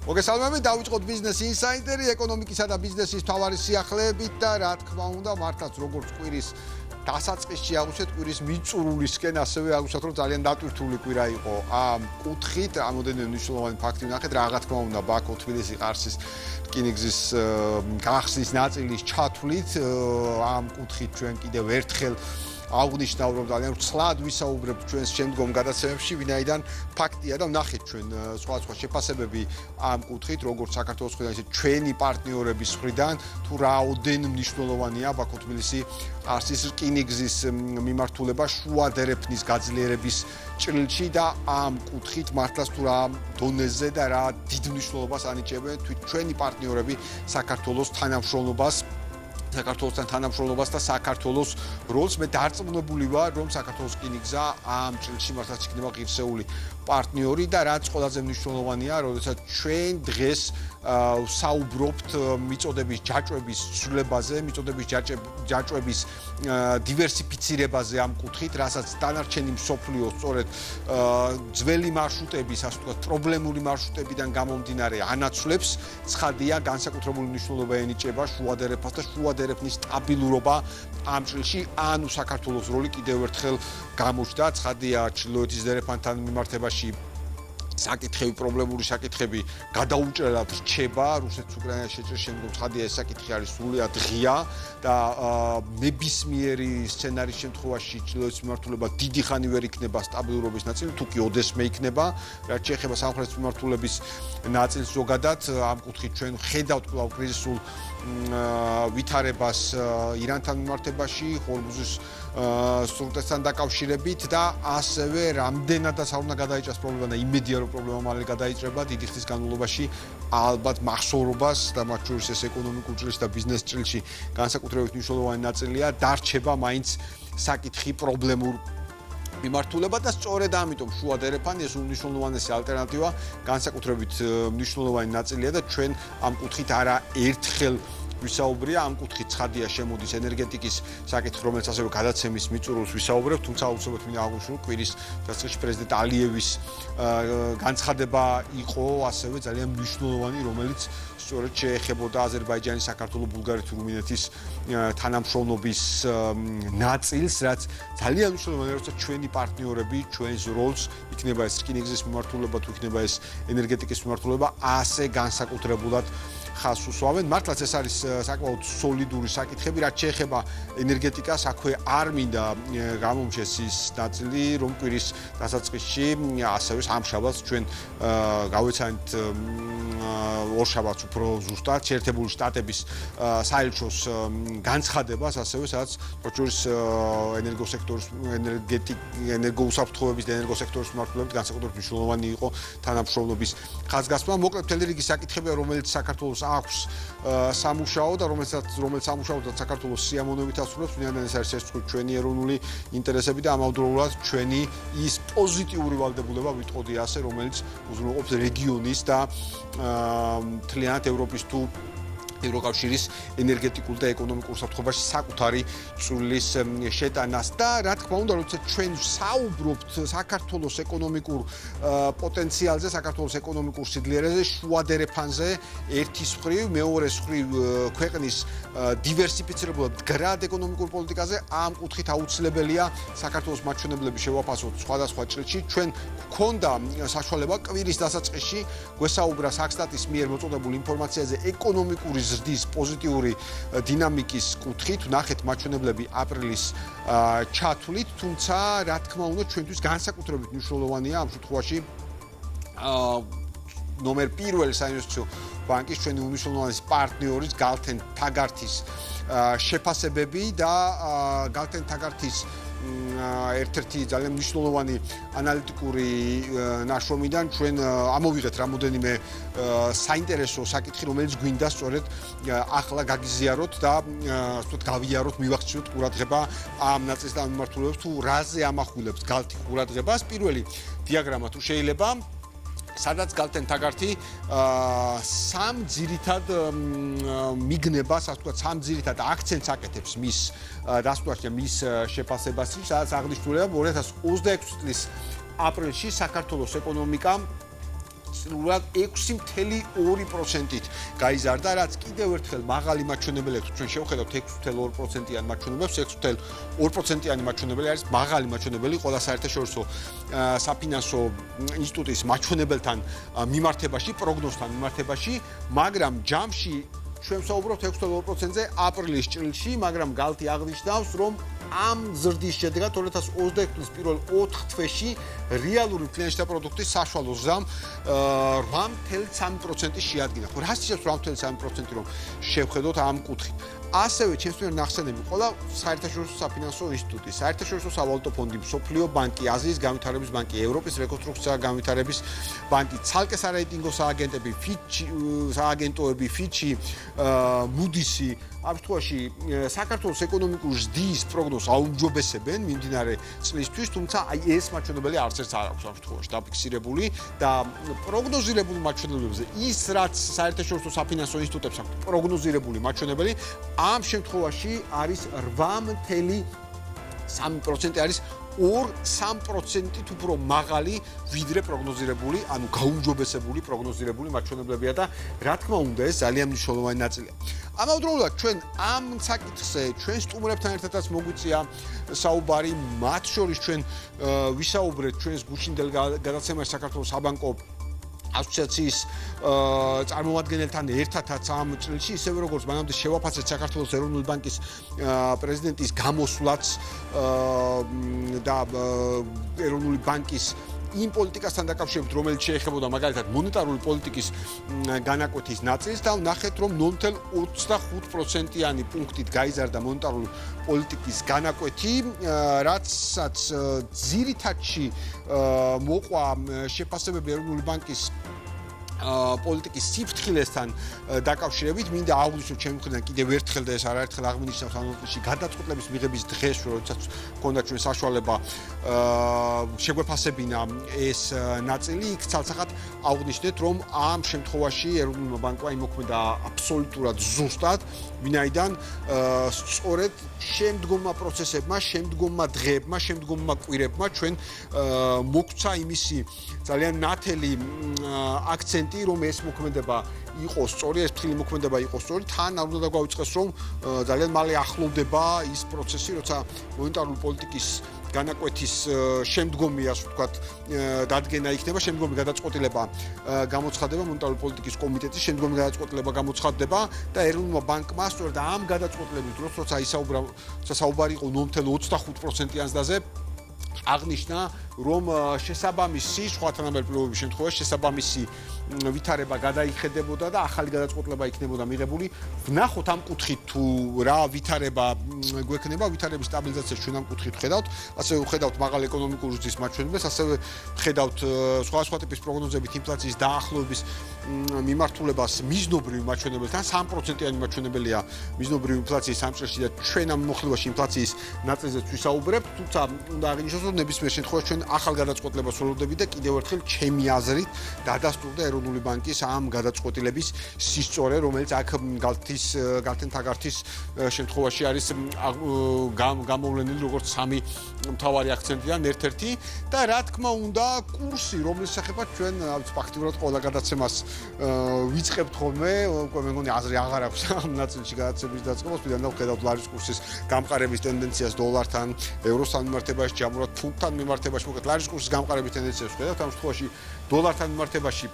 მოგესალმებით, დავიწყოთ ბიზნეს ინსაიდერი, ეკონომიკისა და ბიზნესის მთავარი სიახლეებით და რა თქმა უნდა, მართლაც როგორც კვირის დასაწყისში აღვსეთ, კვირის მიწურულისკენ ასევე აღვსეთ, რომ ძალიან დატვირთული კვირა იყო ამ კუთხით, რამოდენიმე მნიშვნელოვანი ფაქტი ვნახეთ, რა თქმა უნდა, ბაქო, თბილისი, ყარსის რკინიგზის გახსნის ნაწილის ჩათვლით, ამ კუთხით ჩვენ კიდევ ერთხელ აღნიშნავ, რომ ძალიან ცლად ვისაუბრებთ ჩვენს შემდგომ გადაცემებში, ვინაიდან ფაქტია და ვნახეთ ჩვენ სხვადასხვა შეფასებები ამ კუთხით, როგორც საქართველოს მხრიდან, ისე ჩვენი პარტნიორების მხრიდან, თუ რაოდენ მნიშვნელოვანია ბაქო, თბილისი, ყარსის რკინიგზის მიმართულება შუა დერეფნის გაძლიერების ჭრილში და ამ კუთხით მართლაც თუ რა დონეზე და რა დიდ მნიშვნელობას ანიჭებენ თვით ჩვენი პარტნიორები საქართველოს თანამშრომლობას საქართველოსთან თანამშრომლობას და საქართველოს როლს მე დარწმუნებული ვარ, რომ საქართველოს რკინიგზა ამ ჭრილში მართლაც იქნება ღირსეული პარტნიორი და რაც ყველაზე მნიშვნელოვანია, როდესაც ჩვენ დღეს საუბრობთ მიწოდების ჯაჭვების ცვლილებაზე, მიწოდების ჯაჭვების დივერსიფიცირებაზე ამ კუთხით, რასაც დანარჩენი მსოფლიო სწორედ ძველი მარშრუტების, ასე ვთქვათ, პრობლემური მარშრუტებიდან გამომდინარე ანაცვლებს, ცხადია, განსაკუთრებული მნიშვნელობა ენიჭება შუა დერეფას და შუა დერეფნის სტაბილურობა ამ ჭრილში, ანუ საქართველოს როლი კიდევ ერთხელ გამოჩნდა, ცხადია, ჩრდილოეთის დერეფანთან მიმართებაში საკითხები, პრობლემური საკითხები გადაუჭრელად რჩება, რუსეთ-უკრაინას შეჭრის შემდგომ ცხადია ეს საკითხი არის სრულიად ღია და ნებისმიერი სცენარის შემთხვევაში ჩრდილოეთის მიმართულება დიდი ხანი ვერ იქნება სტაბილურობის ნაწილი, თუ კი ოდესმე იქნება, რაც შეეხება სამხრეთის მიმართულების ნაწილს ზოგადად, ამ კუთხით ჩვენ ხედავთ კვლავ კრიზისულ ვითარებას ირანთან მიმართებაში, ხორმუზის სრუტესთან დაკავშირებით და ასევე რამდენადაც არ უნდა გადაიჭრას პრობლემა და იმედია რომ პრობლემა მალე გადაიჭრება დიდი ხნის განმავლობაში ალბათ მახსოვრობას და მათ შორის ეს ეკონომიკურ ჭრილში და ბიზნეს ჭრილში განსაკუთრებით მნიშვნელოვანი ნაწილია დარჩება მაინც საკითხი პრობლემურ მიმართულება და სწორედ ამიტომ შუა დერეფანი ეს უმნიშვნელოვანესი ალტერნატივა განსაკუთრებით მნიშვნელოვანი ნაწილია და ჩვენ ამ კუთხით არა ერთხელ ვისაუბრია ამ კუთხით ცხადია შემოდის ენერგეტიკის საკითხი, რომელიც ასევე გადაცემის მიწურულს ვისაუბრებთ, თუმცა აუცილებლად მინდა აღვნიშნო კვირის დასაწყისში პრეზიდენტ ალიევის განცხადება იყო ასევე ძალიან მნიშვნელოვანი, რომელიც სწორედ შეეხებოდა აზერბაიჯანის, საქართველოს, ბულგარეთის, რუმინეთის თანამშრომლობის ნაწილს, რაც ძალიან მნიშვნელოვანია, როცა ჩვენი პარტნიორები ჩვენს როლს იქნება ეს რკინიგზის მიმართულება, თუ იქნება ეს ენერგეტიკის მიმართულება, ასე განსაკუთრებულად ხაზს უსვამენ. მართლაც ეს არის საკმაოდ სოლიდური საკითხები, რაც შეეხება ენერგეტიკას, აქვე არ მინდა გამომჩეს ის ნაწილი, რომ კვირის დასაწყისში ასევე სამშაბათს ჩვენ გავეცანით ორშაბათს უფრო ზუსტად შეერთებული შტატების საელჩოს განცხადებას, ასევე სადაც პროჭურის ენერგოსექტორის ენერგოუსაფრთხოების და ენერგოსექტორის მიმართულებით განსაკუთრებით მნიშვნელოვანი იყო თანამშრომლობის ხაზგასმა. მოკლედ მთელი რიგი საკითხებია, რომელიც საქართველოს აქვს სამუშაო და რომელიც სამუშაოდაც საქართველოს სიამოვნებით ასრულებს, ვინაიდან ეს არის ჩვენი ეროვნული ინტერესები და ამავდროულად ჩვენი ის პოზიტიური ვალდებულება, ვიტყოდი ასე, რომელიც უზრუნველყოფს რეგიონის და მთლიანად ევროპის თუ ევროკავშირის ენერგეტიკულ და ეკონომიკურ საფრთხობაში საკუთარი წვლის შეტანას და რა თქმა უნდა, როცა ჩვენ საუბრობთ საქართველოს ეკონომიკურ პოტენციალზე, საქართველოს ეკონომიკურ სიძლიერეზე, შუა დერეფანზე, ერთის მხრივ, მეორეს მხრივ ქვეყნის დივერსიფიცირებულად მდგრად ეკონომიკურ პოლიტიკაზე, ამ კუთხით აუცილებელია საქართველოს მაჩვენებლები შევაფასოთ სხვადასხვა ჭრილში. ჩვენ გვქონდა საშუალება კვირის დასაწყისში გვესაუბრა საქსტატის მიერ მოწოდებულ ინფორმაციაზე ეკონომიკური ზრდის პოზიტიური დინამიკის კუთხით, ვნახეთ მაჩვენებლები აპრილის ჩათვლით, თუმცა რა თქმა უნდა ჩვენთვის განსაკუთრებით მნიშვნელოვანია ამ შემთხვევაში ნომერ პირველი საინვესტიციო ბანკის ჩვენი უმნიშვნელოვანესი პარტნიორის გალთენ თაგართის შეფასებები და გალთენ თაგართის ერთ-ერთი ძალიან მნიშვნელოვანი ანალიტიკური ნაშრომიდან ჩვენ ამოვიღეთ რამოდენიმე საინტერესო საკითხი, რომელიც გვინდა სწორედ ახლა გაგიზიაროთ და ასე გავიაროთ, მივახციოთ ყურადღება ამ ნაწილს და ამ მიმართულებას თუ რაზე ამახვილებს გალთი ყურადღებას. პირველი დიაგრამა თუ შეიძლება სადაც გალთენ თაგართი სამ ძირითად მიგნებას, ასე ვთქვათ, სამ ძირითად აქცენტს აკეთებს მის დასკვნაში, მის შეფასებაში, სადაც აღნიშნულია 2026 წლის აპრილში საქართველოს ეკონომიკა სრულად 6.2%-ით გაიზარდა, რაც კიდევ ერთხელ მაღალი მაჩვენებელი აქვს. ჩვენ შევხედავთ 6.2%-იან მაჩვენებელს, 6.2%-იანი მაჩვენებელი არის მაღალი მაჩვენებელი ყველა საერთაშორისო საფინანსო ინსტიტუტის მაჩვენებელთან მიმართებაში, პროგნოზთან მიმართებაში, მაგრამ ჯამში ჩვენ ვსაუბრობთ 6.2%-ზე აპრილის ჭრილში, მაგრამ გალთი აღნიშნავს, რომ ამ ზრდის შედეგად 2021 წლის პირველ 4 თვეში რეალური კლიანტთა პროდუქტის საშუალო ზრდამ 8.3% შეადგინა. ხო, რას ნიშნავს 8.3%, რომ შევხედოთ ამ კუთხით. ასევე ჩემს მიერ ნახსენები ყველა საერთაშორისო საფინანსო ინსტიტუტი, საერთაშორისო სავალუტო ფონდი, მსოფლიო ბანკი, აზიის განვითარების ბანკი, ევროპის რეკონსტრუქცია განვითარების ბანკი, ცალკე სარეიტინგო სააგენტები, სააგენტოები, ფიჩი, მუდისი, ამ შემთხვევაში საქართველოს ეკონომიკური ზრდის პროგნოზს აუმჯობესებენ მიმდინარე წლისთვის, თუმცა აი ეს მაჩვენებელი არც ერთს არ აქვს ამ შემთხვევაში დაფიქსირებული და პროგნოზირებული მაჩვენებებზე ის რაც საერთაშორისო საფინანსო ინსტიტუტებს აქვს პროგნოზირებული მაჩვენებელი ამ შემთხვევაში არის 8.3% არის 2-3%-ით უფრო მაღალი ვიდრე პროგნოზირებული, ანუ გაუმჯობესებული პროგნოზირებული მაჩვენებლებია და რა თქმა უნდა ეს ძალიან მნიშვნელოვანი ნაწილია. ამავდროულად ჩვენ ამ საკითხზე ჩვენ სტუმრებთან ერთადაც მოგვიწია საუბარი, მათ შორის ჩვენ ვისაუბრეთ ჩვენს გუშინდელ გადაცემაში საქართველოს საბანკო ასოციაციის წარმომადგენელთან ერთადაც ამ წელში, ისევე როგორც მანამდე შევაფასეთ საქართველოს ეროვნული ბანკის პრეზიდენტის გამოსვლაც და ეროვნული ბანკის იმ პოლიტიკასთან დაკავშირებით, რომელიც შეეხებოდა მაგალითად მონეტარული პოლიტიკის განაკვეთის ნაწილს და ვნახეთ, რომ 0.25%-იანი პუნქტით გაიზარდა მონეტარული პოლიტიკის განაკვეთი, რაცაც ძირითადში მოყვა შეფასებები ეროვნული ბანკის პოლიტიკის სიფრთხილესთან დაკავშირებით, მინდა აღვნიშნოთ ჩემი მხრიდან კიდევ ერთხელ და ეს არაერთხელ აღმინისტრებს ანონსში გადაწყვეტილების მიღების დღეს, როდესაც ჰქონდა ჩვენ საშუალება შეგვეფასებინა ეს ნაწილი, იქ ცალსახად აღვნიშნეთ, რომ ამ შემთხვევაში ეროვნულმა ბანკმა იმოქმედა აბსოლუტურად ზუსტად, ვინაიდან სწორედ შემდგომმა პროცესებმა, შემდგომმა დღეებმა, შემდგომმა კვირებმა ჩვენ მოგვცა იმისი ძალიან ნათელი აქცენტი, რომ ეს მოქმედება იყოს სწორი, ეს ფრთხილი მოქმედება იყოს სწორი, თან არ უნდა დაგვაუწყეს, რომ ძალიან მალე ახლოვდება ის პროცესი, როცა მონეტარული პოლიტიკის განაკვეთის შემდგომი, ასე ვთქვათ, დადგენა იქნება, შემდგომი გადაწყვეტილება გამოცხადება მონეტარული პოლიტიკის კომიტეტის, შემდგომი გადაწყვეტილება გამოცხადდება და ეროვნულმა ბანკმა სწორედ ამ გადაწყვეტილების დროს, როცა საუბარი იყო 0.25%-იან ზრდაზე, აღნიშნა, რომ შესაბამისი სხვა თანამედროვეობის შემთხვევაში შესაბამისი ვითარება გადაიხედებოდა და ახალი გადაწყვეტილება იქნებოდა მიღებული. ვნახოთ ამ კუთხით თუ რა ვითარება გვექნება, ვითარების სტაბილიზაციას ჩვენ ამ კუთხით ვხედავთ, ასევე ვხედავთ მაღალ ეკონომიკური ზრდის მაჩვენებელს, ასევე ვხედავთ სხვა ტიპის პროგნოზებით ინფლაციის დაახლოების მიმართულებას მიზნობრივ მაჩვენებელთან, 3%-იანი მაჩვენებელია მიზნობრივი ინფლაციის ამ წელში და ჩვენ ამ მოხლებაში ინფლაციის ნაწილზეც ვისაუბრებთ, თუმცა უნდა აღინიშნოს, რომ ნებისმიერ შემთხვევაში ჩვენ ახალ გადაწყვეტილებას ველოდებით და კიდევ ერთხელ ჩემი აზრით დადასტურდა ეროვნული ბანკის ამ გადაწყვეტილების სისწორე, რომელიც აქ გალთენ თაგართის შემთხვევაში არის გამოვლენილი როგორც სამი მთავარი აქცენტიდან ერთ-ერთი და რა თქმა უნდა კურსი, რომლის შესახებაც ჩვენ ფაქტიურად ყველა გადაცემას ვიწყებთ ხოლმე, მე მგონი აზრი აღარ აქვს ამ ნაწილში გადაცემის დაწყებას, ვიდრე ვხედავთ ლარის კურსის გამყარების ტენდენციას დოლართან, ევროსთან მიმართებაში, ჯამურად ფუნტთან მიმართებაში, მოკლედ ლარის კურსის გამყარების ტენდენციას ვხედავთ, ამ შემთხვევაში დოლართან მიმართებაში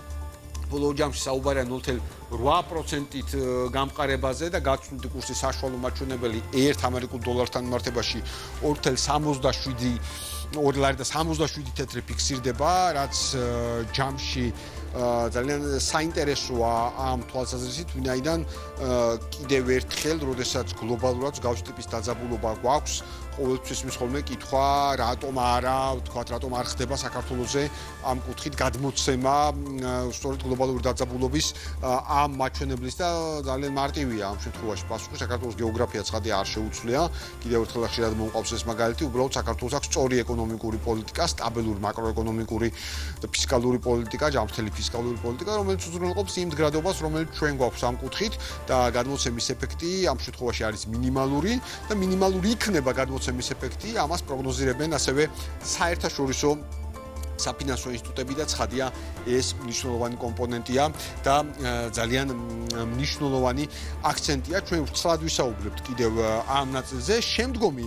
ბოლო ჯამში საუბარია 0.8%-ით გამყარებაზე და გაცვლითი კურსის საშუალო მაჩვენებელი 1 ამერიკულ დოლართან მიმართებაში 2.77 თეთრი ფიქსირდება, რაც ჯამში ძალიან საინტერესოა ამ თვალსაზრისით, ვინაიდან კიდევ ერთხელ, როდესაც გლობალურად მსგავსი ტიპის დაძაბულობა გვაქვს, ყოველთვის მის ხოლმე კითხვა, რატომ არ ხდება საქართველოზე ამ კუთხით გადმოცემა სწორედ გლობალური დაძაბულობის ამ მაჩვენებლის და ძალიან მარტივია ამ შემთხვევაში პასუხი. საქართველოს გეოგრაფია ცხადია არ შეუცვლია. კიდევ ერთხელ ხშირად მომყავს ეს მაგალითი, უბრალოდ საქართველოს აქვს სწორი ეკონომიკური პოლიტიკა, სტაბილური მაკროეკონომიკური და ფისკალური პოლიტიკა, ჯანმრთელი ფისკალური პოლიტიკა, რომელიც უზრუნველყოფს იმ მდგრადობას, რომელიც ჩვენ გვაქვს ამ კუთხით და გადმოცემის ეფექტი ამ შემთხვევაში არის მინიმალური და მინიმალური იქნება გადმოცემის ეფექტი, ამას პროგნოზირებენ ასევე საერთაშორისო საფინანსო ინსტიტუტები და ცხადია ეს მნიშვნელოვანი კომპონენტია და ძალიან მნიშვნელოვანი აქცენტია. ჩვენ ვრცლად ვისაუბრებთ კიდევ ამ ნაწილზე. შემდგომი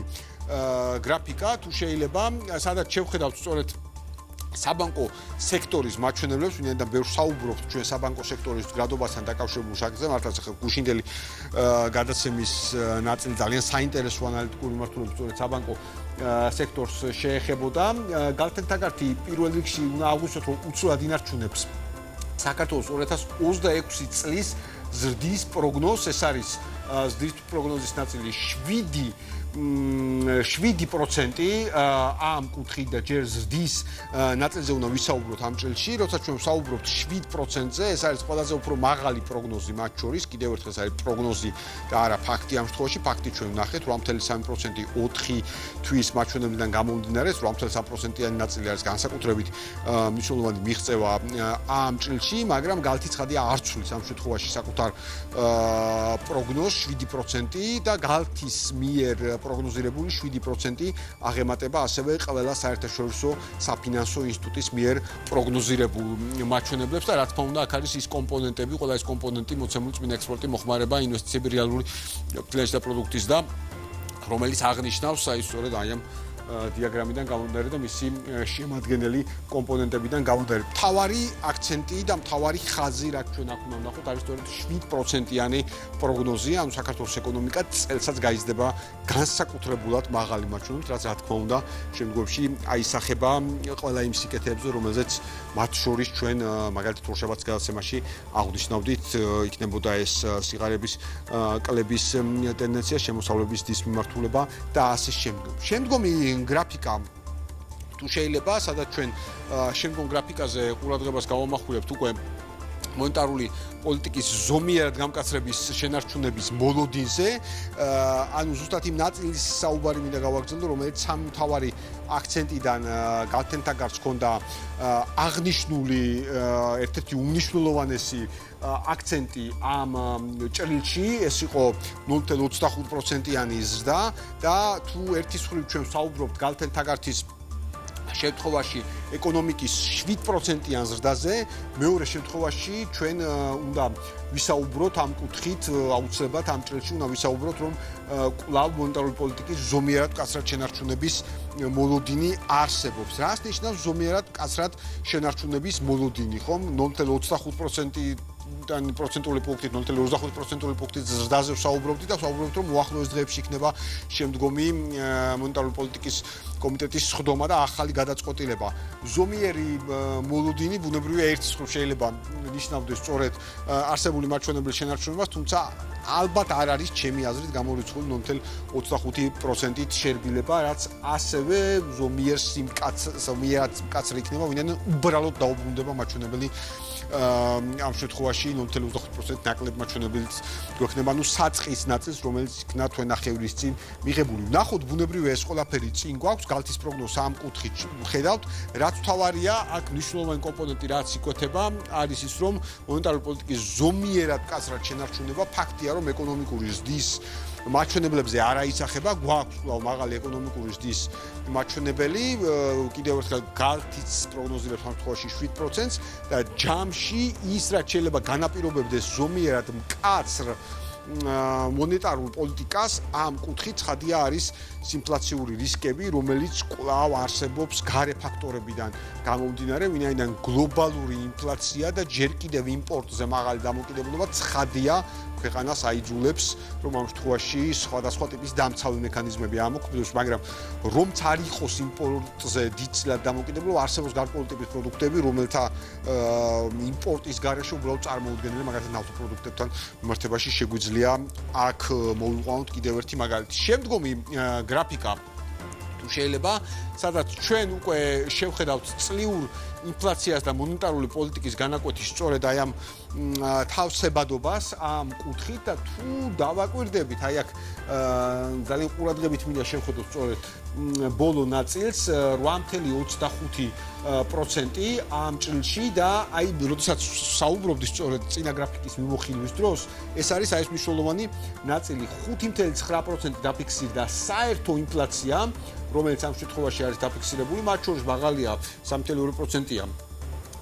გრაფიკა თუ შეიძლება, სადაც შევხედავთ სწორედ საბანკო სექტორის მაჩვენებლებს, ვინაიდან ბევრ საუბრობთ ჩვენ საბანკო სექტორის გრადობასთან დაკავშირებულ საკითხზე, მართლაც ახლა გუშინდელი გადაცემის ნაწილი ძალიან საინტერესო ანალიტიკური მიმართულებით სწორედ საბანკო სექტორს შეეხებოდა. გალთენთაგართი პირველ რიგში უნდა აღვნიშნოთ, რომ უცვლად ინარჩუნებს საქართველოს 2026 წლის ზრდის პროგნოზს. ეს არის ზრდის პროგნოზის ნაწილი 7% ამ კუთხით და ჯერ ზრდის ნაწილზე უნდა ვისაუბროთ ამ წელში. როცა ჩვენ ვსაუბრობთ 7%-ზე, ეს არის ყველაზე უფრო მაღალი პროგნოზი მათ შორის. კიდევ ერთხელ ეს არის პროგნოზი და არა ფაქტი ამ შემთხვევაში. ფაქტი ჩვენ ვნახეთ 8.3% 4 თვის მაჩვენებლიდან გამომდინარე, 8.3%-იანი ნაწილი არის განსაკუთრებით მნიშვნელოვანი მიღწევა ამ წელში, მაგრამ გალთი ცხადია არ ცვლის ამ შემთხვევაში საკუთარ პროგნოზს 7% და გალთის მიერ პროგნოზირებული 7% აღემატება ასევე ყველა საერთაშორისო საფინანსო ინსტიტუტის მიერ პროგნოზირებულ მაჩვენებლებს და რა თქმა უნდა აქ არის ის კომპონენტები, ყველა ეს კომპონენტი მოცემული წმინდა ექსპორტი, მოხმარება, ინვესტიციები, რეალური ფინანსი და პროდუქტის და რომელიც აღნიშნავს აი სწორედ აი ამ დიაგრამიდან გამომდინარე და მისი შემადგენელი კომპონენტებიდან გამომდინარე. მთავარი აქცენტი და მთავარი ხაზი, რაც ჩვენ აქ უნდა ვნახოთ, არის სწორედ 7%-იანი პროგნოზი, ანუ საქართველოს ეკონომიკა წელსაც გაიზრდება განსაკუთრებულად მაღალი მაჩვენებლით, რაც რა თქმა უნდა შემდგომში აისახება ყველა იმ სიკეთეებზე, რომელზეც მათ შორის ჩვენ მაგალითად როშაბაც გადაცემაში აღნიშნავდით, იქნებოდა ეს სიღარიბის კლების ტენდენცია, შემოსავლების დის მიმართულება და ასე შემდეგ. შემდგომი გრაფიკა თუ შეიძლება, სადაც ჩვენ შემდგომ გრაფიკაზე ყურადღებას გავამახვილებთ უკვე მონეტარული პოლიტიკის ზომიერად გამკაცრების შენარჩუნების მოლოდინზე, ანუ ზუსტად იმ ნაწილის საუბარი მინდა გავაგრძელო, რომელიც სამი მთავარი აქცენტიდან გალთენთაგარს ჰქონდა აღნიშნული ერთ-ერთი უმნიშვნელოვანესი აქცენტი ამ ჭრილში, ეს იყო 0.25%-იანი ზრდა და თუ ერთის მხრივ ჩვენ ვსაუბრობთ გალთენთაგართის შემთხვევაში ეკონომიკის 7%-იან ზრდაზე, მეორე შემთხვევაში ჩვენ უნდა ვისაუბროთ ამ კუთხით, აუცილებლად ამ წელში უნდა ვისაუბროთ, რომ კვლავ მონეტარული პოლიტიკის ზომიერად მკაცრად შენარჩუნების მოლოდინი არსებობს. რას ნიშნავს ზომიერად მკაცრად შენარჩუნების მოლოდინი, ხომ? 0.25%-იანი პროცენტული პუნქტით, 0.25%-იანი პუნქტით ზრდაზე ვსაუბრობთ და ვსაუბრობთ, რომ უახლოეს დღეებში იქნება შემდგომი მონეტარული პოლიტიკის კომიტეტის სხდომა და ახალი გადაწყვეტილება. ზომიერი მოლოდინი ბუნებრივია ერთის მხრივ შეიძლება ნიშნავდეს სწორედ არსებული მაჩვენებლის შენარჩუნებას, თუმცა ალბათ არ არის ჩემი აზრით გამორიცხული 0.25%-ით შერბილება, რაც ასევე ზომიერად მკაცრი იქნება, ვინაიდან უბრალოდ დაუბრუნდება მაჩვენებელი ამ შემთხვევაში 0.25% ნაკლებ მაჩვენებელიც გვექნება, ანუ საწყის ნაწილს, რომელიც იქნა თქვენ ნახევრის წინ მიღებული. ვნახოთ ბუნებრივია ეს ყველაფერი წინ გვაქვს, გალთის პროგნოზს ამ კუთხით ვხედავთ, რაც მთავარია, აქ მნიშვნელოვანი კომპონენტი რაც იკვეთება, არის ის, რომ მონეტარული პოლიტიკის ზომიერად მკაცრად შენარჩუნება ფაქტია, რომ ეკონომიკური ზრდის მაჩვენებლებზე არ აისახება, გვაქვს კვლავ მაღალი ეკონომიკური ზრდის მაჩვენებელი, კიდევ ერთხელ გალთის პროგნოზირებს ამ შემთხვევაში 7%-ს და ჯამში ის რაც შეიძლება განაპირობებდეს ზომიერად მკაცრ მონეტარულ პოლიტიკას, ამ კუთხით ცხადია არის ინფლაციური რისკები, რომელიც კვლავ არსებობს გარე ფაქტორებიდან გამომდინარე, ვინაიდან გლობალური ინფლაცია და ჯერ კიდევ იმპორტზე მაღალი დამოკიდებულება ცხადია ქვეყანას აიძულებს, რომ ამ შემთხვევაში სხვადასხვა ტიპის დამცავი მექანიზმები ამოქმედოს, მაგრამ რომც არ იყოს იმპორტზე დიდწილად დამოკიდებულება, არსებობს გარკვეული ტიპის პროდუქტები, რომელთა იმპორტის გარეშე უბრალოდ წარმოუდგენელი, მაგალითად ნავთობპროდუქტებთან მიმართებაში შეგვიძლია აქ მოვიყვანოთ კიდევ ერთი მაგალითი. შემდგომი გრაფიკა თუ შეიძლება, სადაც ჩვენ უკვე შევხედავთ წლიურ ინფლაციას და მონეტარული პოლიტიკის განაკვეთის სწორედ აი ამ თავსებადობას ამ კუთხით და თუ დავაკვირდებით, აი აქ ძალიან ყურადღებით მინდა შევხედოთ სწორედ ბოლო ნაწილს 8.25% ამ წლში და აი როდესაც საუბრობდი სწორედ წინა გრაფიკის მიმოხილვის დროს, ეს არის აი ეს მნიშვნელოვანი ნაწილი 5.9% დაფიქსირდა საერთო ინფლაცია რომელიც ამ შემთხვევაში არის დაფიქსირებული, მათ შორის მაღალია 3.2%-ია.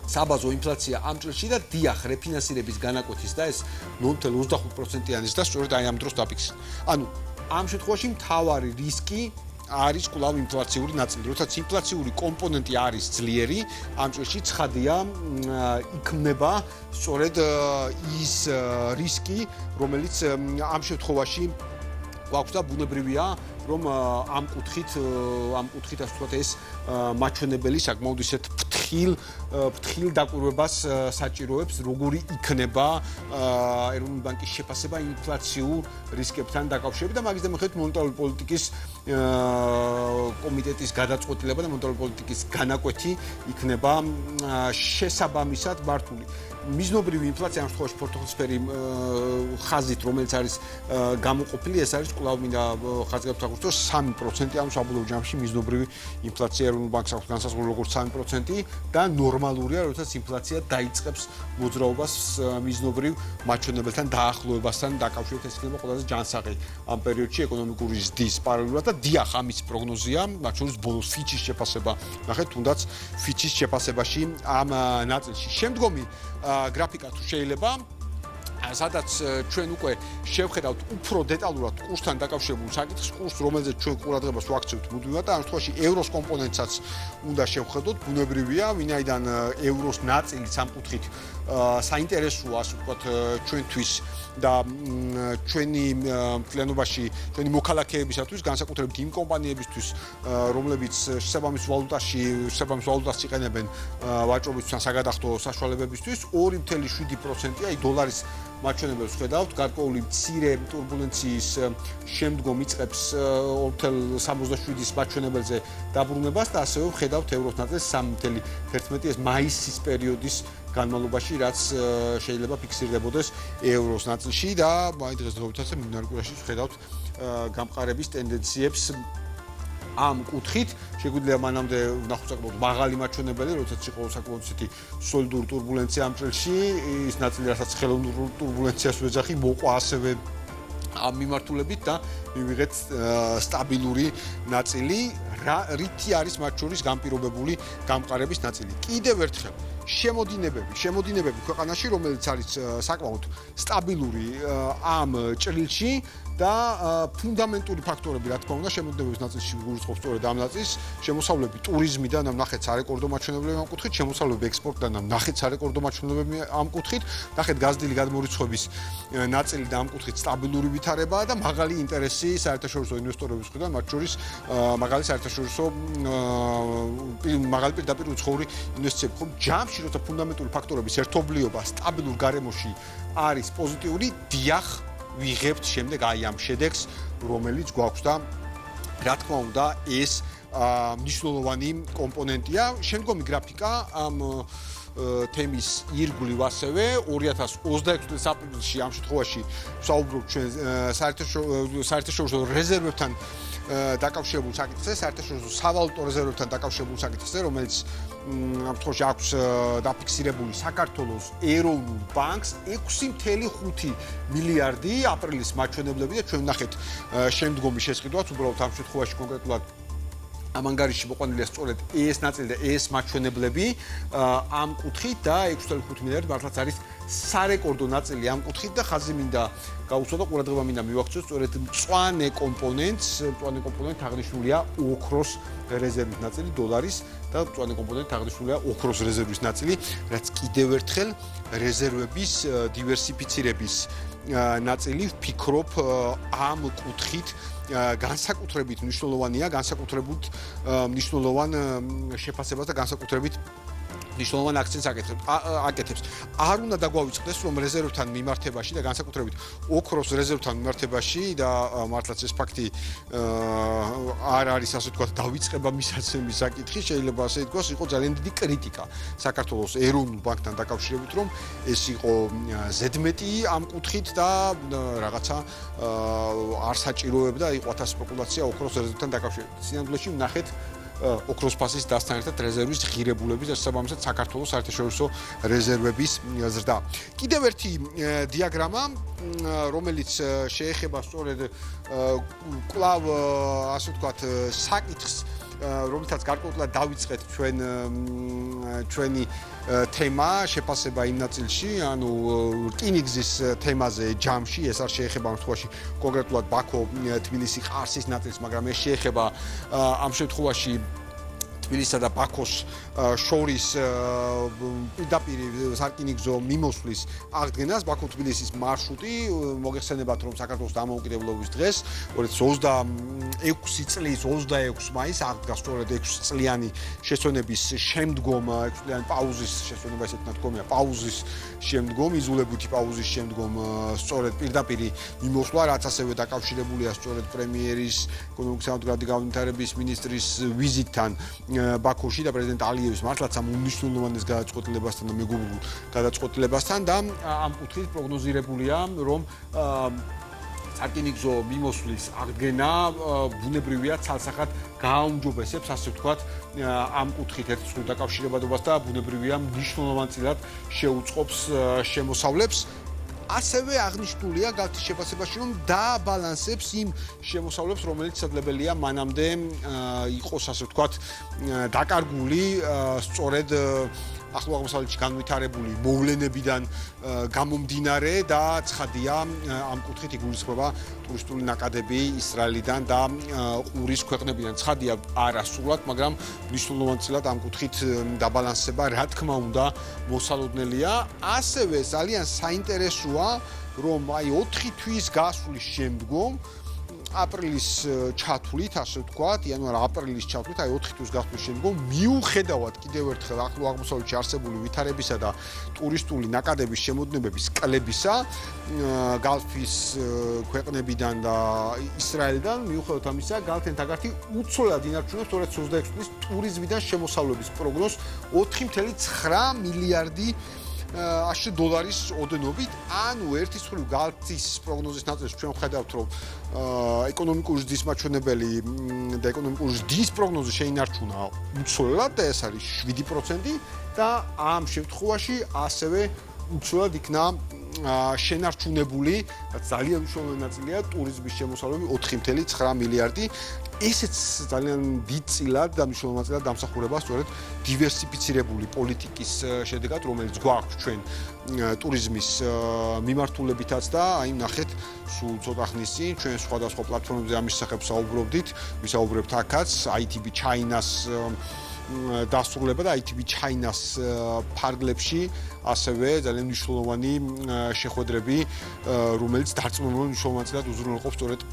საბაზო ინფლაცია ამ წელში და დიახ, რეფინანსირების განაკვეთის და ეს 0.25%-იანის და სწორედ აი ამ დროს დაფიქსირდა. ანუ ამ შემთხვევაში მთავარი რისკი არის კვლავ ინფლაციური ნაწილი. როდესაც ინფლაციური კომპონენტი არის ძლიერი, ამ წელში ცხადია იქმნება სწორედ ის რისკი, რომელიც ამ შემთხვევაში გვაქვს და ბუნებრივია, რომ ამ კუთხით ასე ვთქვათ ეს მაჩვენებელი საკმაოდ ისეთ ფრთხილ დაკვირვებას საჭიროებს, როგორი იქნება ეროვნული ბანკის შეფასება ინფლაციურ რისკებთან დაკავშირებით და მაგის მიხედვით მონეტარული პოლიტიკის კომიტეტის გადაწყვეტილება და მონეტარული პოლიტიკის განაკვეთი იქნება შესაბამისად მართული. მიზნობრივი ინფლაცია ამ შემთხვევაში პორტფელიოსფერი ხაზით, რომელიც არის გამოყოფილი, ეს არის კვლავ მინდა ხაზგებს აღნიშნოს 3% ამ საბოლოო ჯამში მიზნობრივი ინფლაცია ეროვნულ ბანკს აქვს განსაზღვრული როგორც 3% და ნორმალურია, როდესაც ინფლაცია დაიწყებს მოძრაობას მიზნობრივ მაჩვენებელთან დაახლოებასთან დაკავშირებით, ეს იქნება ყველაზე ჯანსაღი ამ პერიოდში ეკონომიკური ზრდის პარალელურად და დიახ, ამის პროგნოზია, მათ შორის ბოლოს ფიჩის შეფასება. ნახეთ, თუნდაც ფიჩის შეფასებაში ამ ნაწილში. შემდგომი გრაფიკა თუ შეიძლება სადაც ჩვენ უკვე შევხედავთ უფრო დეტალურად კურსთან დაკავშირებულ საკითხს, კურსს, რომელზეც ჩვენ ყურადღებას ვაქცევთ მუდმივად და ამ შემთხვევაში ევროს კომპონენტსაც უნდა შევხედოთ, ბუნებრივია, ვინაიდან ევროს ნაწილი სამკუთხით საინტერესოა, ასე ვთქვათ, ჩვენთვის და ჩვენი მთლიანობაში, ჩვენი მოქალაქეებისათვის, განსაკუთრებით იმ კომპანიებისთვის, რომლებიც შესაბამის ვალუტას იყენებენ ვაჭრობისთან საგადახდო საშუალებებისთვის, 2.7%-ია, აი დოლარის მაჩვენებელს ხედავთ, გარკვეული მცირე ტურბულენციის შემდგომ იწყებს 2.77-ის მაჩვენებელზე დაბრუნებას და ასევე ხედავთ ევროს ნაწილს 3.11 ეს მაისის პერიოდის განმავლობაში, რაც შეიძლება ფიქსირდებოდეს ევროს ნაწილში და აი დღესდღეობითაც მიმდინარე კვირაში ხედავთ გამყარების ტენდენციებს ამ კუთხით შეგვიძლია მანამდე ვნახოთ საკმაოდ მაღალი მაჩვენებელი, როდესაც იყო საკმაოდ ისეთი სოლიდური ტურბულენცია ამ წელში, ის ნაწილი, რასაც ხელოვნურ ტურბულენციას ვეძახი, მოყვა ასევე ამ მიმართულებით და მივიღეთ სტაბილური ნაწილი, რითი არის მათ შორის განპირობებული გამყარების ნაწილი. კიდევ ერთხელ შემოდინებები ქვეყანაში, რომელიც არის საკმაოდ სტაბილური ამ ჭრილში და ფუნდამენტური ფაქტორები, რა თქმა უნდა, შემოდინებების ნაწილში გულისხმობს სწორედ ამ ნაწილს, შემოსავლები ტურიზმიდან ამ ნახეთ სარეკორდო მაჩვენებლები ამ კუთხით, შემოსავლები ექსპორტიდან ამ ნახეთ სარეკორდო მაჩვენებლები ამ კუთხით, ნახეთ გაზრდილი გადმორიცხვების ნაწილი და ამ კუთხით სტაბილური ვითარებაა და მაღალი ინტერესი საერთაშორისო ინვესტორების მხრიდან, მათ შორის მაღალი საერთაშორისო მაღალი პირდაპირ უცხოური ინვესტიციები. ხომ ჯამში, როცა ფუნდამენტური ფაქტორების ერთობლიობა სტაბილურ გარემოში არის პოზიტიური, დიახ, ვიღებთ შემდეგ აი ამ შედეგს, რომელიც გვაქვს და რა თქმა უნდა, ეს მნიშვნელოვანი კომპონენტია. შემდგომი გრაფიკა ამ თემის ირგვლივ ასევე 2026 წლის აპრილში ამ შემთხვევაში ვსაუბრობთ ჩვენ საერთაშორისო რეზერვებთან დაკავშირებულ საკითხზე, საერთაშორისო სავალუტო რეზერვებთან დაკავშირებულ საკითხზე, რომელიც ამ შემთხვევაში აქვს დაფიქსირებული საქართველოს ეროვნულ ბანკს 6.5 მილიარდი აპრილის მაჩვენებლები და ჩვენ ვნახეთ შემდგომი შესყიდვაც, უბრალოდ ამ შემთხვევაში კონკრეტულად ამ ანგარიშში მოყვანილია სწორედ ეს ნაწილი და ეს მაჩვენებლები ამ კუთხით და 6.5 მილიარდი მართლაც არის სარეკორდო ნაწილი ამ კუთხით და ხაზი მინდა გაუწვა და ყურადღება მინდა მივაქციოთ სწორედ მწვანე კომპონენტს აღნიშნულია ოქროს რეზერვის ნაწილი დოლარის და მწვანე კომპონენტი აღნიშნულია ოქროს რეზერვის ნაწილი, რაც კიდევ ერთხელ რეზერვების დივერსიფიცირების ნაწილი ვფიქრობ ამ კუთხით განსაკუთრებით მნიშვნელოვანია, განსაკუთრებით მნიშვნელოვან შეფასებას და განსაკუთრებით მნიშვნელოვან აქცენტს აკეთებს. არ უნდა დაგვავიწყდეს, რომ რეზერვთან მიმართებაში და განსაკუთრებით ოქროს რეზერვთან მიმართებაში და მართლაც ეს ფაქტი არ არის, ასე ვთქვათ, დავიწყება მისაცემის საკითხი, შეიძლება ასე ითქვას, იყო ძალიან დიდი კრიტიკა საქართველოს ეროვნულ ბანკთან დაკავშირებით, რომ ეს იყო ზედმეტი ამ კუთხით და რაღაცა არ საჭიროებდა იყვათა სპეკულაცია ოქროს რეზერვთან დაკავშირებით. სინამდვილეში ვნახეთ ოქროს ფასის დასთან ერთად რეზერვის ღირებულების და შესაბამისად საქართველოს საერთაშორისო რეზერვების ზრდა. კიდევ ერთი დიაგრამა, რომელიც შეეხება სწორედ კვლავ ასე ვთქვათ საკითხს, რომელთაც გარკვეულად დავიწყეთ ჩვენი თემა შეფასება იმ ნაწილში, ანუ რკინიგზის თემაზე ჯამში, ეს არ შეეხება ამ შემთხვევაში კონკრეტულად ბაქო, თბილისი, ყარსის ნაწილს, მაგრამ ეს შეეხება ამ შემთხვევაში თბილისსა და ბაქოს შორის პირდაპირ სარკინიგზო მიმოსვლის აღდგენას, ბაქო-თბილისის მარშრუტი, მოგეხსენებათ, რომ საქართველოს დამოუკიდებლობის დღეს 2026 წლის 26 მაისს აღდგა სწორედ 6 წლიანი შესვენების შემდგომ, 6 წლიანი პაუზის შესვენება, ესეთ ნათქვამია, პაუზის შემდგომ, იზოლებითი პაუზის შემდგომ სწორედ პირდაპირ მიმოსვლა, რაც ასევე დაკავშირებულია სწორედ პრემიერის, ეკონომიკის სამართლიანი განვითარების მინისტრის ვიზიტთან ბაქოში და პრეზიდენტ ალიევის მართლაც ამ უმნიშვნელოვანეს გადაწყვეტილებასთან და მეგობრულ გადაწყვეტილებასთან და ამ კუთხით პროგნოზირებულია, რომ სარკინიგზო მიმოსვლის აღდგენა ბუნებრივია ცალსახად გააუმჯობესებს, ასე ვთქვათ, ამ კუთხით ერთ სრულ დაკავშირებადობას და ბუნებრივია მნიშვნელოვანწილად შეუწყობს შემოსავლებს. ასევე აღნიშნულია გალთის შეფასებაში, რომ დააბალანსებს იმ შემოსავლებს, რომელიც შესაძლებელია მანამდე იყოს, ასე ვთქვათ, დაკარგული სწორედ ახლო აღმოსავლეთში განვითარებული მოვლენებიდან გამომდინარე და ცხადია ამ კუთხით იგულისხმება ტურისტული ნაკადები ისრაელიდან და ყურის ქვეყნებიდან. ცხადია არასრულად, მაგრამ მნიშვნელოვანწილად ამ კუთხით დაბალანსება, რა თქმა უნდა, მოსალოდნელია. ასევე ძალიან საინტერესოა, რომ აი 4 თვის გასვლის შემდგომ აპრილის ჩათვლით, ასე ვთქვათ, იანვარ-აპრილის ჩათვლით, აი 4 თვის გასვლის შემდგომ, მიუხედავად კიდევ ერთხელ ახლო აღმოსავლეთში არსებული ვითარებისა და ტურისტული ნაკადების შემოქმედების კლებისა, გალფის ქვეყნებიდან და ისრაელიდან, მიუხედავად ამისა, გალთენ თაგართი უცვლელად ინარჩუნებს 2026 წლის ტურიზმიდან შემოსავლების პროგნოზს 4.9 მილიარდი $1000 ოდენობით, ანუ ერთის მხრივ გალთის პროგნოზის ნაწილში ჩვენ ვხედავთ, რომ ეკონომიკური ზრდის მაჩვენებელი და ეკონომიკური ზრდის პროგნოზი შეინარჩუნა უცვლელად და ეს არის 7% და ამ შემთხვევაში ასევე უცვლელად იქნა შენარჩუნებული, ძალიან მნიშვნელოვანი ნაწილია ტურიზმის შემოსავლები 4.9 მილიარდი. ესეც ძალიან დიდწილად და მნიშვნელოვნად დამსახურება სწორედ დივერსიფიცირებული პოლიტიკის შედეგად, რომელიც გვაქვს ჩვენ ტურიზმის მიმართულებითაც და აი ნახეთ, სულ ცოტა ხნის წინ ჩვენ სხვადასხვა პლატფორმებზე ამის შესახებ საუბრობდით, ვისაუბრებთ აქაც ITB China-ს დასრულება და ITB China-ს ფარგლებში ასევე ძალიან მნიშვნელოვანი შეხვედრები, რომელიც დარწმუნებული მნიშვნელოვნად უზრუნველყოფს სწორედ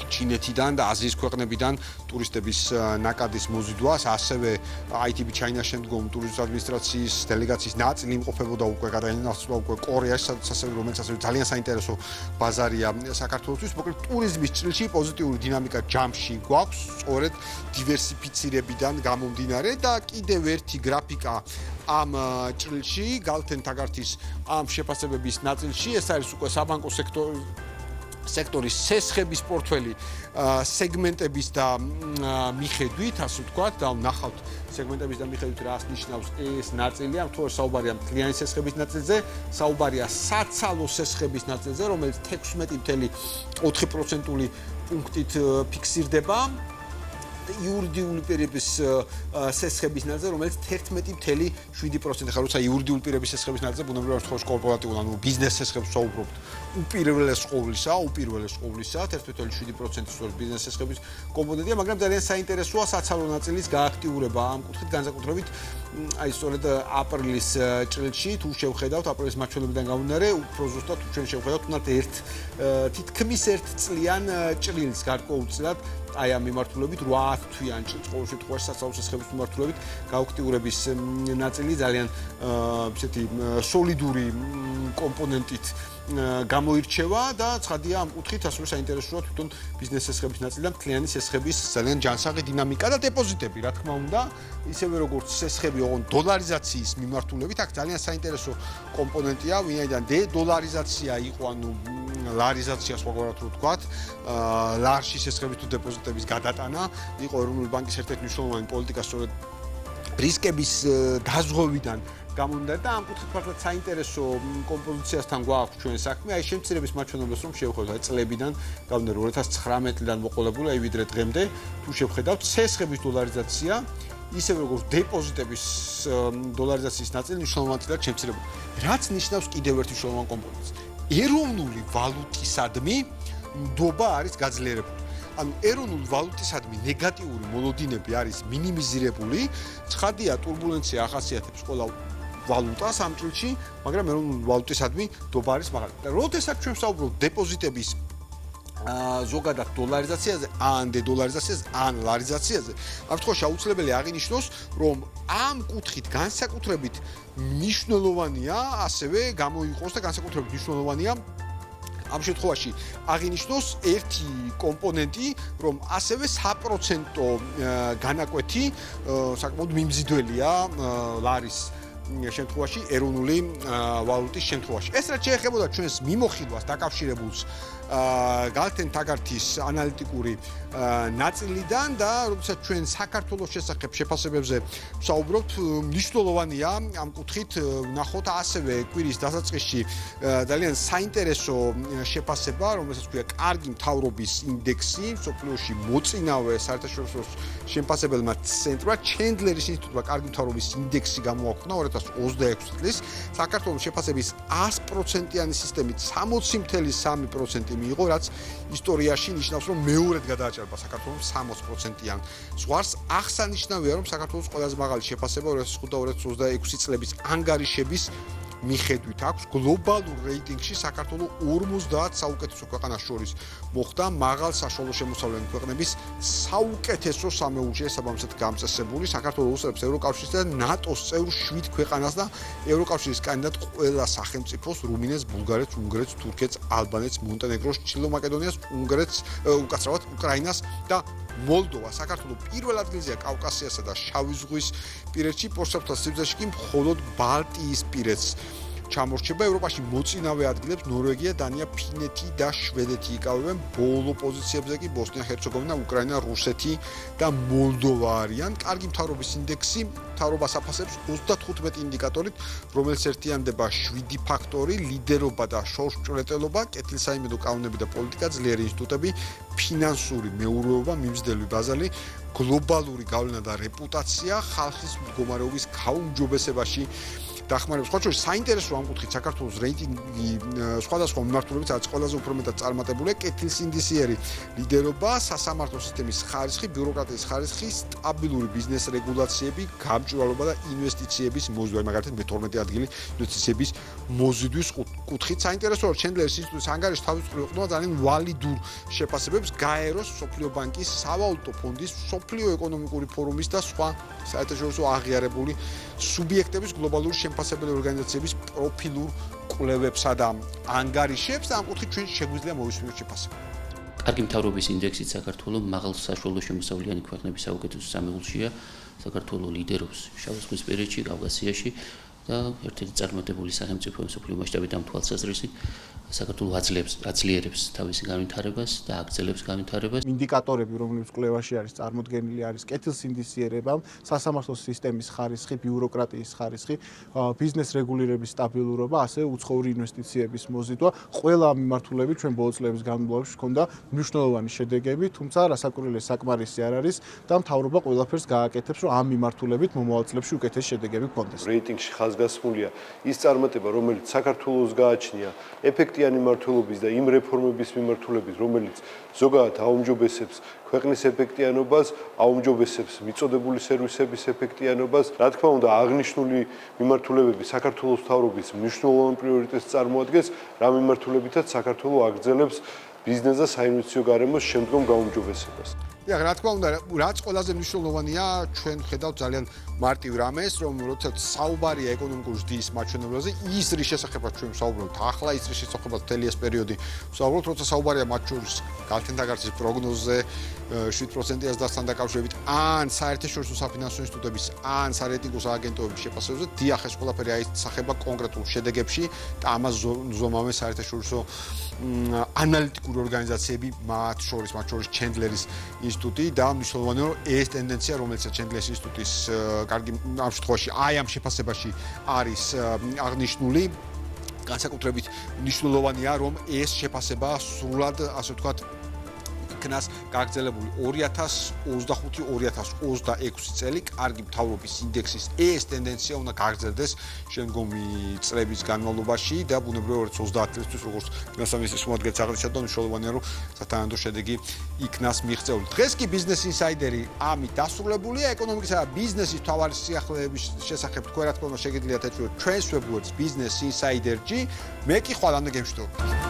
ჩინეთიდან და აზიის ქვეყნებიდან ტურისტების ნაკადის მოზიდვას, ასევე ITB China-ს შემდგომ ტურიზმის ადმინისტრაციის დელეგაციის ნაწილი იმყოფებოდა უკვე გადაინაცვლა უკვე კორეაში, რომელიც ასევე ძალიან საინტერესო ბაზარია საქართველოსთვის. მოკლედ ტურიზმის ჭრილში პოზიტიური დინამიკა ჯამში გვაქვს, სწორედ დივერსიფიცირებიდან გამომდინარე და კიდევ ერთი გრაფიკა ამ ჭრილში, გალთენ თაგართის ამ შეფასებების ნაწილში, ეს არის უკვე საბანკო სექტორის სესხების პორტფელი სეგმენტების და მიხედვით, ასე ვთქვათ, და ნახავთ სეგმენტების და მიხედვით რას ნიშნავს ეს ნაწილი, ამ თორე საუბარია მთლიანი სესხების ნაწილზე, საუბარია საცალო სესხების ნაწილზე, რომელიც 16.4% პუნქტით ფიქსირდება. იურიდიული პირების სესხების ნაწილზე, რომელიც 11.7%. ხა როცა იურიდიული პირების სესხების ნაწილზე ბუნებრივია შემთხვევაში კორპორატიულ, ანუ ბიზნეს სესხებს ვსაუბრობთ. უპირველეს ყოვლისა 11.7% სწორედ ბიზნეს სესხების კომპონენტია, მაგრამ ძალიან საინტერესოა საცალო ნაწილის გააქტიურება ამ კუთხით, განსაკუთრებით აი სწორედ აპრილის ჭრილში, თუ შევხედავთ აპრილის მაჩვენებიდან გამომდინარე, უფრო ზუსტად თუ ჩვენ შევხედავთ თითქმის 1 წლიან ჭრილს გარკვეულწილად აი ამ მიმართულებით 8 თვიან ჭრილს ყოველ შემთხვევაში საცალო სესხების მიმართულებით გააქტიურების ნაწილი ძალიან ისეთი სოლიდური კომპონენტით გამოირჩევა და ცხადია ამ კუთხით ასევე საინტერესოა თვითონ ბიზნეს სესხების ნაწილი და მთლიანი სესხების ძალიან ჯანსაღი დინამიკა და დეპოზიტები, რა თქმა უნდა, ისევე როგორც სესხები ოღონდ დოლარიზაციის მიმართულებით, აქ ძალიან საინტერესო კომპონენტია, ვინაიდან დედოლარიზაცია იყო, ანუ ლარიზაცია სხვაგვარად რო ვთქვათ, ლარში სესხების თუ დეპოზიტების გადატანა იყო ეროვნული ბანკის ერთ-ერთი მნიშვნელოვანი პოლიტიკა სწორედ რისკების დაზღვევიდან გამონდა და ამ კუთხით ფართოდ საინტერესო კომპოზიციასთან გვაქვს ჩვენ საქმე. აი შემცირების მაჩვენებლებს რომ შევხედოთ, აი წლებიდან გამონდა 2019-დან მოყოლებული, აი ვიდრე დღემდე თუ შევხედავთ სესხების დოლარიზაცია ისევე როგორც დეპოზიტების დოლარიზაციის ნაწილი მნიშვნელოვნად შემცირებული. რაც ნიშნავს კიდევ ერთ მნიშვნელოვან კომპონენტს. ეროვნული ვალუტისადმი ნდობა არის გაძლიერებული. ანუ ეროვნული ვალუტისადმი ნეგატიური მოლოდინები არის მინიმიზირებული. ცხადია, ტურბულენცია ახასიათებს ყველა ვალუტას ამ წუთში, მაგრამ ეროვნული ვალუტისადმი ნდობა არის მაღალი. და როდესაც ჩვენ ვსაუბრობთ დეპოზიტების ზოგადად დოლარიზაციაზე, ან დედოლარიზაციაზე, ან ლარიზაციაზე, ამ შემთხვევაში აუცილებელი აღინიშნოს, რომ ამ კუთხით განსაკუთრებით მნიშვნელოვანია, ასევე გამოიყოს და განსაკუთრებით მნიშვნელოვანია ამ შემთხვევაში აღინიშნოს ერთი კომპონენტი, რომ ასევე საპროცენტო განაკვეთი საკმაოდ მიმზიდველია ლარის შემთხვევაში ეროვნული ვალუტის შემთხვევაში. ეს რაც შეეხებოდა ჩვენს მიმოხილვას დაკავშირებულს გალთენ თაგართის ანალიტიკური ნაწილიდან და როდესაც ჩვენ საქართველოს შესახებ შეფასებებზე ვსაუბრობთ, მნიშვნელოვანია ამ კუთხით ვნახოთ ასევე კვირის დასაწყისში ძალიან საინტერესო შეფასება, რომელსაც ქვია კარგი მთავრობის ინდექსი, მსოფლიოში მოწინავე საერთაშორისო შემფასებელმა ცენტრმა ჩენდლერის ინსტიტუტმა კარგი მთავრობის ინდექსი გამოაქვეყნა 2026 წლის. საქართველოს შეფასების 100%-იანი სისტემით 60.3% მიიღო, რაც ისტორიაში ნიშნავს, რომ მეორედ გადააჭარბა საქართველოს 60%-იან ზღვარს. აღსანიშნავია, რომ საქართველოს ყველაზე მაღალი შეფასება 2005-2026 წლების ანგარიშების მიხედვით აქვს გლობალურ რეიტინგში საქართველოს 50 საუკეთესო ქვეყანას შორის მოხვდა მაღალ საშუალო შემოსავლიანი ქვეყნების საუკეთესო სამეულში შესაბამისად გამწესებული. საქართველოს უსწრებს ევროკავშირის და ნატოს წევრ 7 ქვეყანას და ევროკავშირის კანდიდატ ყველა სახელმწიფოს რუმინეთს, ბულგარეთს, უნგრეთს, თურქეთს, ალბანეთს, მონტენეგროს, ჩრდილო მაკედონიას, უნგრეთს, უკაცრავად უკრაინას და მოლდოვა. საქართველოს პირველ ადგილზეა კავკასიასა და შავი ზღვის პირეთში, პროსპექტას სივრცეში კი მხოლოდ ბალტიის პირეთს ჩამორჩება. ევროპაში მოწინავე ადგილებს ნორვეგია, დანია, ფინეთი და შვედეთი იკავებენ. ბოლო პოზიციებზე კი ბოსნია-ჰერცეგოვინა, უკრაინა, რუსეთი და მოლდოვა არიან. კარგი მთავრობის ინდექსი მთავრობას აფასებს 35 ინდიკატორით, რომელიც ერთიანდება 7 ფაქტორი: ლიდერობა და შორსჭრეტელობა, კეთილსაიმედო კანონები და პოლიტიკა, ძლიერი ინსტიტუტები, ფინანსური მეურვეობა, მიმზიდველი ბაზარი, გლობალური გავლენა და რეპუტაცია, ხალხის მდგომარეობის გაუმჯობესებაში დახმარებას. ხო, საინტერესო ამ კუთხით საქართველოს რეიტინგი სხვადასხვა მიმართულებით არის ყველაზე უფრო მეტად წარმატებული, კეთილსინდისიერი ლიდერობა, სასამართლო სისტემის ხარისხი, ბიუროკრატიის ხარისხი, სტაბილური ბიზნეს რეგულაციები, გამჭვირვალობა და ინვესტიციების მოზიდვა, მაგალითად მე-12 ადგილი ინვესტიციების მოზიდვის კუთხით. საინტერესოა, რომ ჩენდლერის ინსტიტუტის ანგარიში თავისუფლად ეყრდნობა ძალიან ვალიდურ შეფასებებს გაეროს, მსოფლიო ბანკის, სავალუტო ფონდის, მსოფლიო ეკონომიკური ფორუმის და სხვა საერთაშორისო აღიარებული სუბიექტების გლობალური შემფასებელი ორგანიზაციების პროფილურ კვლევებსა და ანგარიშებს და ამ კუთხით ჩვენ შეგვიძლია მოვისმინოთ შეფასება. კარგი მთავრობის ინდექსით საქართველოს მაღალ საშუალო შემოსავლიანი ქვეყნების საუკეთესო სამეულშია. საქართველოს ლიდერობს შავი ზღვის პირეთში, კავკასიაში და ერთ-ერთი წარმატებული სახელმწიფო მსოფლიო მასშტაბით ამ თვალსაზრისით საქართველოს აძლიერებს თავის განვითარებას და აგრძელებს განვითარებას. ინდიკატორები, რომლებიც კვლევაში არის წარმოდგენილი, არის კეთილსინდისიერება, სასამართლო სისტემის ხარისხი, ბიუროკრატიის ხარისხი, ბიზნეს რეგულირების სტაბილურობა, ასევე უცხოური ინვესტიციების მოზიდვა. ყველა მიმართულებით ჩვენ ბოლო წლების განმავლობაში ჰქონდა მნიშვნელოვანი შედეგები, თუმცა რასაკვირველია საკმარისი არ არის და მთავრობა ყველაფერს გააკეთებს, რომ ამ მიმართულებით მომავალ წლებში უკეთესი შედეგები გქონდეს. რეიტინგში ხაზგასმულია ის წარმატება, რომელიც საქართველოს გააჩნია ეფექტიანი მმართველობის და იმ რეფორმების მიმართულებით, რომელიც ზოგადად აუმჯობესებს ქვეყნის ეფექტიანობას, აუმჯობესებს მიწოდებული სერვისების ეფექტიანობას. რა თქმა უნდა, აღნიშნული მიმართულებები საქართველოს მთავრობის მნიშვნელოვან პრიორიტეტს წარმოადგენს, რა მიმართულებითაც საქართველოს აგრძელებს ბიზნეს და საინვესტიციო გარემოს შემდგომ გაუმჯობესებას. ეხლა რა თქმა უნდა, რაც ყველაზე მნიშვნელოვანია, ჩვენ ხედავთ ძალიან მარტივ რამეს, რომ როდესაც საუბარია ეკონომიკური ზრდის მაჩვენებელზე, ის რის შესახებაც ჩვენ ვსაუბრობთ, ახლა ის რის შესახებაც მთელი ეს პერიოდი ვსაუბრობთ, როცა საუბარია მათ შორის გალთენდაგარცის პროგნოზზე 7%-იან დასთან დაკავშირებით, ან საერთაშორისო საფინანსო ინსტიტუტების, ან სარეიტინგო სააგენტოების შეფასებებზე, დიახ, ეს ყველაფერი აისახება კონკრეტულ შედეგებში და ამას ზომავენ საერთაშორისო ანალიტიკური ორგანიზაციები, მათ შორის ჩენდლერის ინსტიტუტი და მნიშვნელოვანია, რომ ეს ტენდენცია, რომელიც ჩენდლერის ინსტიტუტის კარგი ამ შემთხვევაში აი ამ შეფასებაში არის აღნიშნული, განსაკუთრებით მნიშვნელოვანია, რომ ეს შეფასება სრულად, ასე ვთქვათ, იქნას გაგრძელებული 2025-2026 წელი კარგი მთავრობის ინდექსის ეს ტენდენცია უნდა გაგრძელდეს შემდგომი წლების განმავლობაში და ბუნებრივად 2030 წლისთვის როგორც ფინანსის შემოადგენელს აღნიშნავდა, მნიშვნელოვანია, რომ სათანადო შედეგი იქნას მიღწეული. დღეს კი ბიზნეს ინსაიდერი ამით დასრულებულია, ეკონომიკისა და ბიზნესის მთავარი სიახლეების შესახებ თქვენ რა თქმა უნდა შეგიძლიათ ეწვიოთ ჩვენს ვებგვერდს Business Insider-ში. მე კი ხვალამდე გემშვიდობთ.